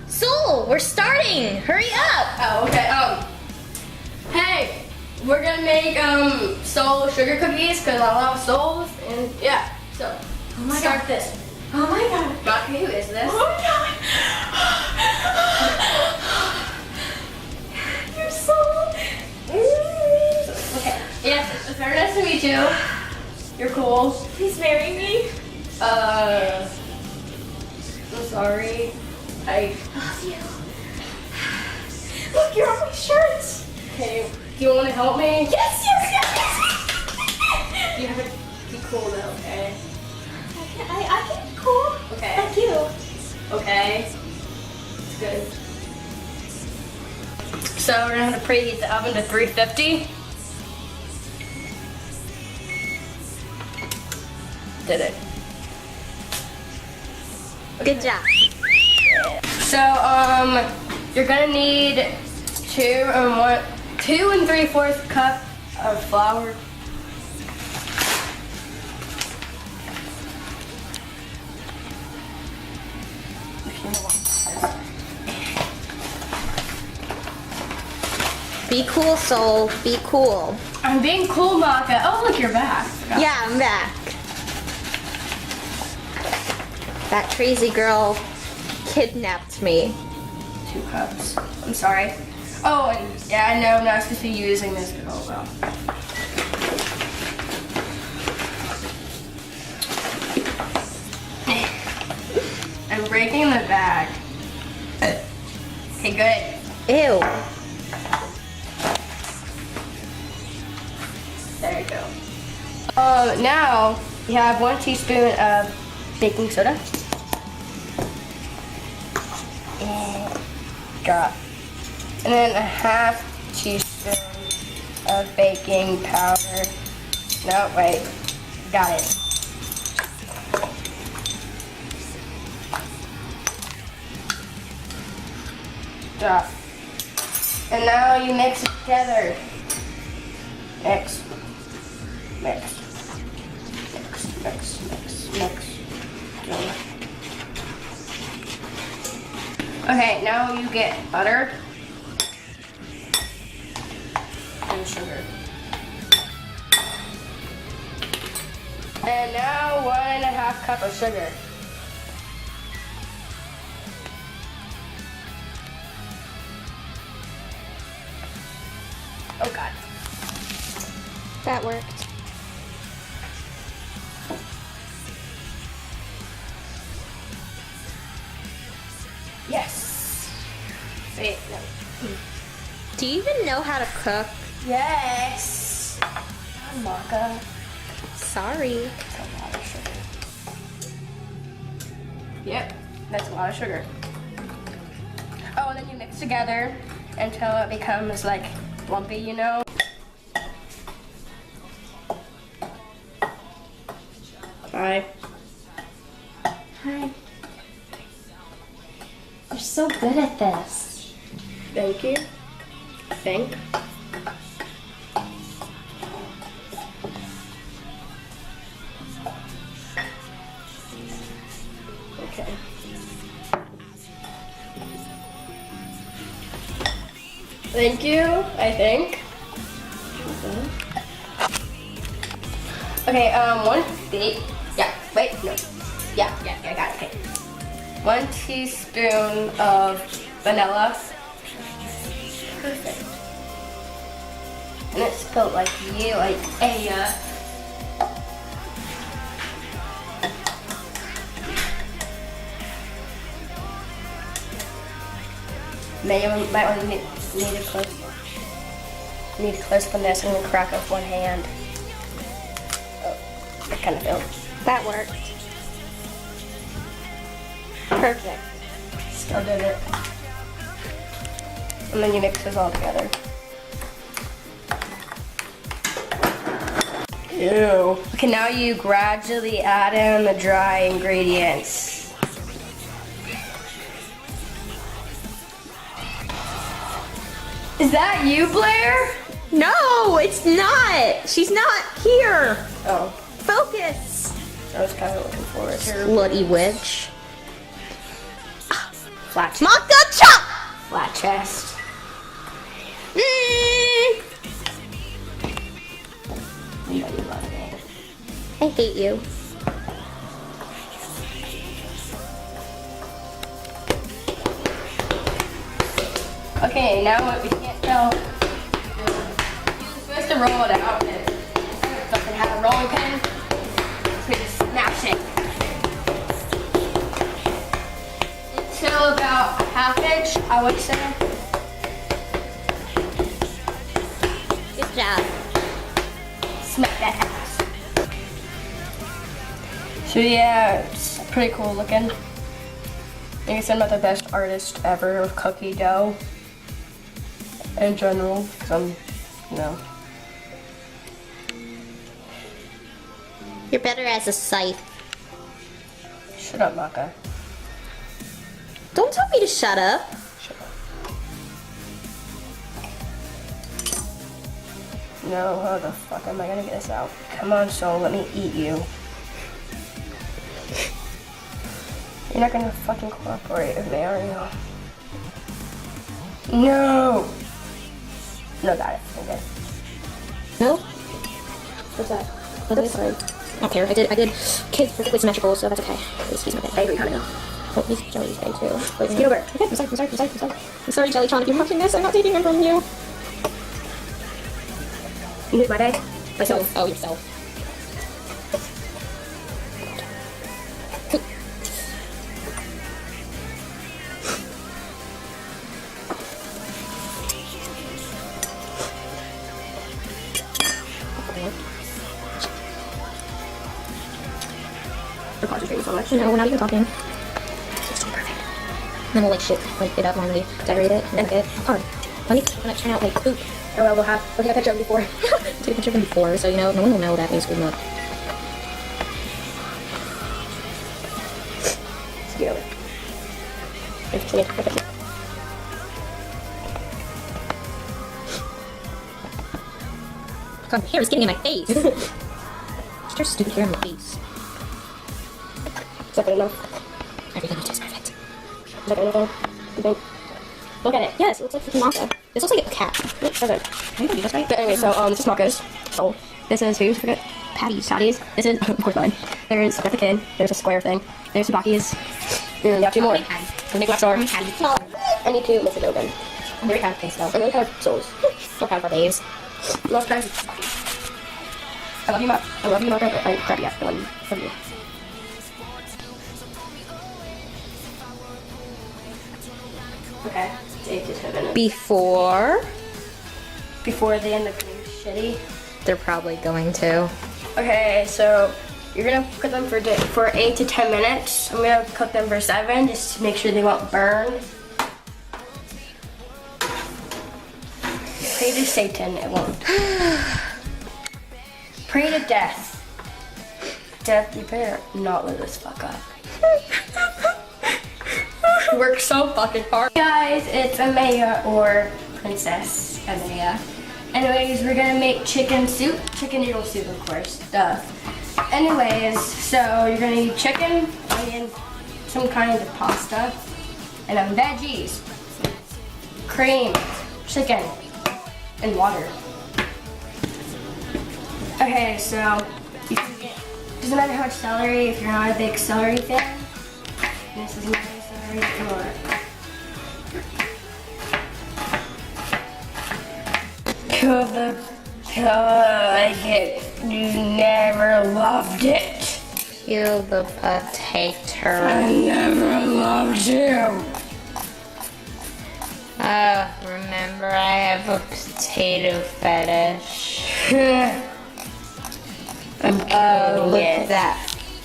Soul, we're starting. Hurry up. Oh, okay. Hey, we're gonna make soul sugar cookies because I love souls, and yeah. So start this. Oh my god. Maki, who is this? Oh my god. You're so. Okay. Yes, it's very nice to meet you. You're cool. Please marry me. I'm sorry. I Love you. Look, you're on my shirt. okay. Do you want to help me? Yes, yes, yes, yes. You have to be cool though, okay? I can be cool. Okay. Thank you. Okay. It's good. So we're gonna have to preheat the oven to 350. Did it. Good job. So you're gonna need 2 3/4 cup of flour. Be cool, Soul. Be cool. I'm being cool, Maka. Oh, look, you're back. Yeah, I'm back. That crazy girl kidnapped me. 2 cups. I'm sorry. Oh, and yeah, I know I'm not supposed to be using this. Oh well. I'm breaking the bag. Okay, good. Ew. There you go. Now you have 1 teaspoon of baking soda. And drop. And then a 1/2 teaspoon of baking powder. No, wait. Got it. Drop. And now you mix it together. Mix. Mix. Mix, mix, mix, mix. Okay, now you get butter and sugar. And now 1.5 cup of sugar. Oh God. That worked. Yes. Wait, no. Do you even know how to cook? Yes. Maka. Sorry. That's a lot of sugar. Yep, that's a lot of sugar. Oh, and then you mix together until it becomes like lumpy, you know? Hi. Hi. You're so good at this. Thank you. I think. Okay. Thank you, I think. Okay, 1 yeah, wait, no. Yeah, I got it, okay. 1 teaspoon of vanilla. Perfect. And it's spelled like you, like Aya. Might want to need a close. Need to close on this and then crack off 1 hand. Oh, that kind of felt. That worked. Perfect. Still did it. And then you mix this all together. Ew. Okay, now you gradually add in the dry ingredients. Is that you, Blair? No, it's not. She's not here. Oh, Focus. I was kind of looking forward to. Slutty witch. Flat chest. Maka chop! Flat chest. You know you love me. I hate you. Okay, now what we can't tell. You're supposed to roll it out. And it doesn't have a rolling pin. So we just smash it. Until about a ½ inch, I would say. Good job. Smack that ass. So yeah, it's pretty cool looking. I guess I'm not the best artist ever with cookie dough. In general, because I'm, you know. You're better as a scythe. Shut up, Maka. Don't tell me to shut up. Shut up. No, how the fuck am I gonna get this out? Come on, soul, let me eat you. You're not gonna fucking cooperate with me, are you? No! No, got it. Okay. No? What's that? That's fine. I don't care. I did kids perfectly symmetrical, so that's okay. Please use my bed. I agree, honey. Oh, he's Jelly's bed too. Get over it. Okay, I'm sorry. I'm sorry, Jellytron, if you're watching this, I'm not taking him from you. Use my bag? Myself. Oh, yourself. We're concentrating so much. No, we're not even talking. It's too perfect. And then we'll like like it up when we decorate it and then get hard. Let me turn out like poop. Oh well, we'll take a picture of him before. Take a picture of him before, so you know, no one will know that we screwed him up. Let's get over it. God, hair is getting in my face. Just your stupid hair in my face. Is that good enough? Everything you do is perfect. Is that good enough? You think? Look at it. Yes, it looks like freaking Maka. This looks like a cat. Okay. I think that's right. But anyway, so this is Maka's soul. This is whose? Forget. Patty's. Patty's. This is of course mine. There's the kid. There's a square thing. There's Subaki's. And we got two more. The Nick Star. I need to miss it open. I'm very proud of face though. I'm really proud of souls. So proud of our babes. Love guys. I love you, Maka. I love you, Maka. But crap, yeah. I love you. Okay. It's 8 to 10 minutes. Before they end up getting shitty. They're probably going to. Okay, so you're gonna cook them for 8 to 10 minutes. I'm gonna cook them for 7 just to make sure they won't burn. Pray to Satan, it won't. Pray to death. Death, you better not let this fuck up. Work so fucking hard. Guys, it's Amaya or Princess Amaya. Anyways, we're gonna make chicken soup. Chicken noodle soup, of course. Duh. Anyways, so you're gonna need chicken, onion, some kind of pasta, and then veggies, cream, chicken, and water. Okay, so you can get, doesn't matter how much celery if you're not a big celery fan. This is my celery flour. Like it. You never loved it. Peel the potato. I never loved you. Remember I have a potato fetish. I'm Look killing at it. that.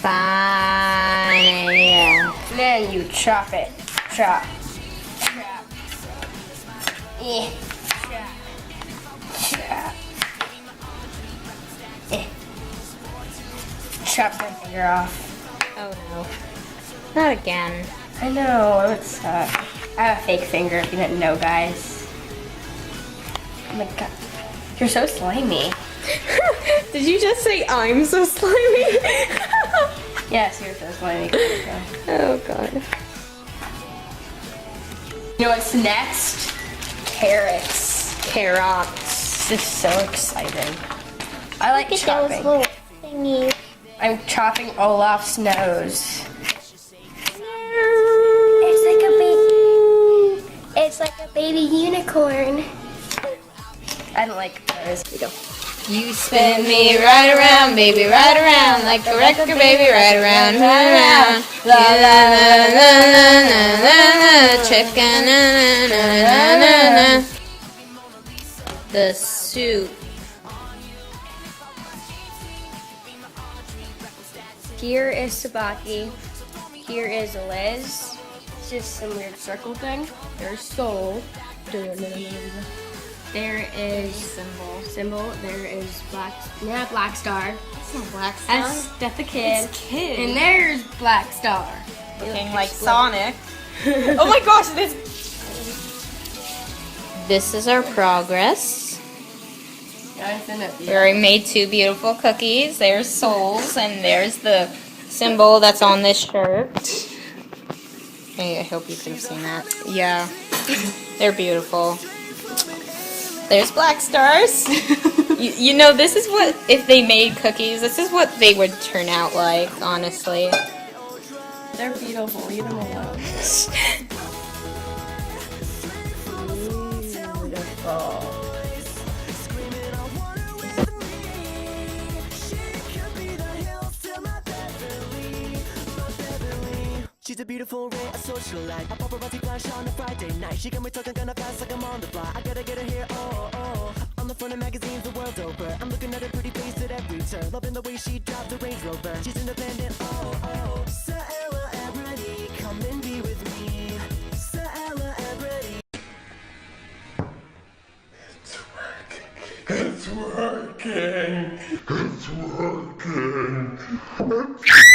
Fine. Then you chop it. Chop. Chop. Yeah. Chop. Chop. Eh. Chop my finger off. Oh no. Not again. I know, it would suck. I have a fake finger if you didn't know, guys. Oh my god. You're so slimy. Did you just say I'm so slimy? Yes, you're so slimy. Oh god. You know what's next? Carrots. Carrots. This is so exciting. I like Look at those chopping. little thingies. I'm chopping Olaf's nose. It's like a baby unicorn. I don't like those. Here we go. You spin me right around, baby, right around, like a record, baby, right around, right around. La la la la la la la, chicken, na na na na na. The soup. Here is Sabaki. Here is Liz. It's just some weird circle thing. There's Soul. There is Symbol. There is Black Star. It's not Black Star. That's the kid. It's Kid. And there's Black Star. Looking like Sonic. Oh my gosh, this is our progress. We already made 2 beautiful cookies. There's Souls, and there's the symbol that's on this shirt. Hey, I hope you could have seen that. Yeah, they're beautiful. There's Black Stars. you know, this is what, if they made cookies, this is what they would turn out like, honestly. They're beautiful. Leave them alone. Beautiful. She's a beautiful ray, a socialite. A paparazzi flash on a Friday night. She got me talking kinda fast like I'm on the fly. I gotta get her here, oh, oh. On the front of magazines the world over. I'm looking at her pretty face at every turn. Loving the way she drives the Range Rover. She's independent, oh, oh. Celebrity, come and be with me. Celebrity. It's working. It's working. It's working.